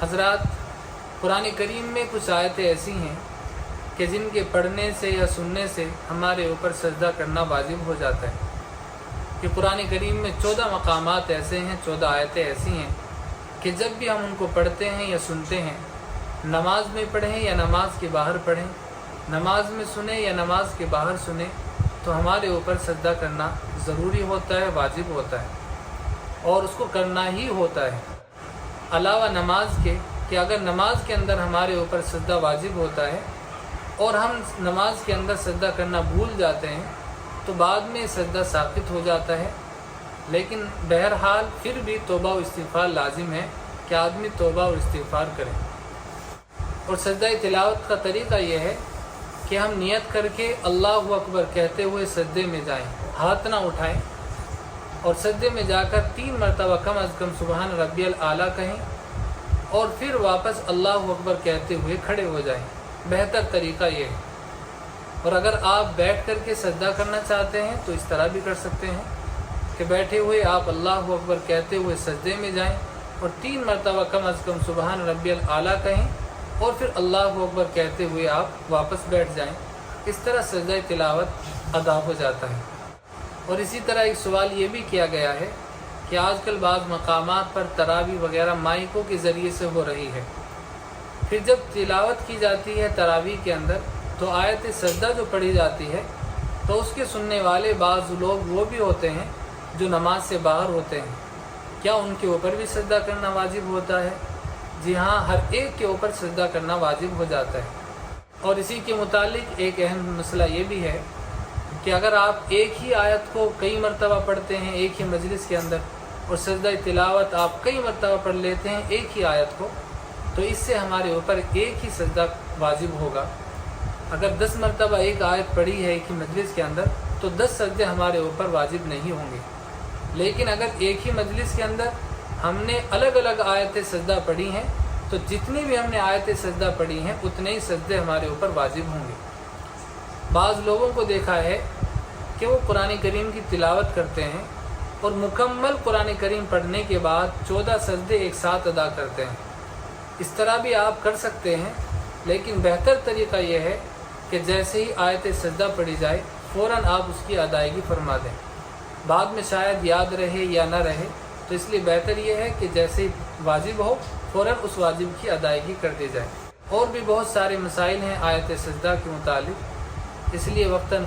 हज़रात, कुरान करीम में कुछ आयतें ऐसी हैं कि जिनके पढ़ने से या सुनने से हमारे ऊपर सजदा करना वाजिब हो जाता है। कि कुरान करीम में 14 मकामात ऐसे हैं, 14 आयतें ऐसी हैं कि जब भी हम उनको पढ़ते हैं या सुनते हैं, नमाज में पढ़ें या नमाज के बाहर पढ़ें, नमाज में सुने या नमाज के बाहर सुने, तो हमारे ऊपर सजदा करना ज़रूरी होता है, वाजिब होता है और उसको करना ही होता है। अलावा नमाज के कि अगर नमाज के अंदर हमारे ऊपर सजदा वाजिब होता है और हम नमाज के अंदर सजदा करना भूल जाते हैं तो बाद में सजदा साबित हो जाता है। लेकिन बहरहाल फिर भी तौबा और इस्तिग़फ़ार लाजिम है कि आदमी तौबा और इस्तिग़फ़ार करे। और सजदा तिलावत का तरीक़ा यह है कि हम नियत करके अल्लाहु अकबर कहते हुए सजदे में जाएं, हाथ ना उठाएं और सजदे में जाकर 3 मरतबा कम अज़ कम सुबहान रब्बियल आला कहें और फिर वापस अल्लाहु अकबर कहते हुए खड़े हो जाएं। बेहतर तरीक़ा ये है। और अगर आप बैठ कर के सजदा करना चाहते हैं तो इस तरह भी कर सकते हैं कि बैठे हुए आप अल्लाहु अकबर कहते हुए सजदे में जाएं और 3 मरतबा कम अज़ कम सुबहान रब्बियल आला कहें और फिर अल्लाहु अकबर कहते हुए आप वापस बैठ जाएं। इस तरह सजदा तिलावत अदा हो जाता है। और इसी तरह एक सवाल ये भी किया गया है कि आजकल बाज़ मकामात पर तरावी वगैरह माइकों के ज़रिए से हो रही है। फिर जब तिलावत की जाती है तरावी के अंदर तो आयत सजदा जो पढ़ी जाती है तो उसके सुनने वाले बाज़ लोग वो भी होते हैं जो नमाज से बाहर होते हैं। क्या उनके ऊपर भी सजदा करना वाजिब होता है? जी हाँ, हर एक के ऊपर सजदा करना वाजिब हो जाता है। और इसी के मुतालिक एक अहम मसला ये भी है कि अगर आप एक ही आयत को कई मरतबा पढ़ते हैं एक ही मजलिस के अंदर और सजदा तिलावत आप कई मरतबा पढ़ लेते हैं एक ही आयत को, तो इससे हमारे ऊपर एक ही सजदा वाजिब होगा। अगर 10 मरतबा एक आयत पढ़ी है एक ही मजलिस के अंदर तो 10 सजदे हमारे ऊपर वाजिब नहीं होंगे। लेकिन अगर एक ही मजलिस के अंदर हमने अलग अलग आयतें सजदा पढ़ी हैं तो जितनी भी हमने आयतें सजदा पढ़ी हैं उतने ही सजदे हमारे ऊपर वाजिब होंगे। बाज़ लोगों को देखा है कि वो कुरान करीम की तिलावत करते हैं और मुकम्मल कुरान करीम पढ़ने के बाद 14 सजदे एक साथ अदा करते हैं। इस तरह भी आप कर सकते हैं, लेकिन बेहतर तरीक़ा यह है कि जैसे ही आयत सजदा पढ़ी जाए फ़ौरन आप उसकी अदायगी फरमा दें। बाद में शायद याद रहे या ना रहे, तो इसलिए बेहतर यह है कि जैसे ही वाजिब हो फ़ौरन उस वाजिब की अदायगी कर दी जाए। और भी बहुत सारे मसाइल हैं आयत सजदा के मुतालिक, इसलिए वक्तन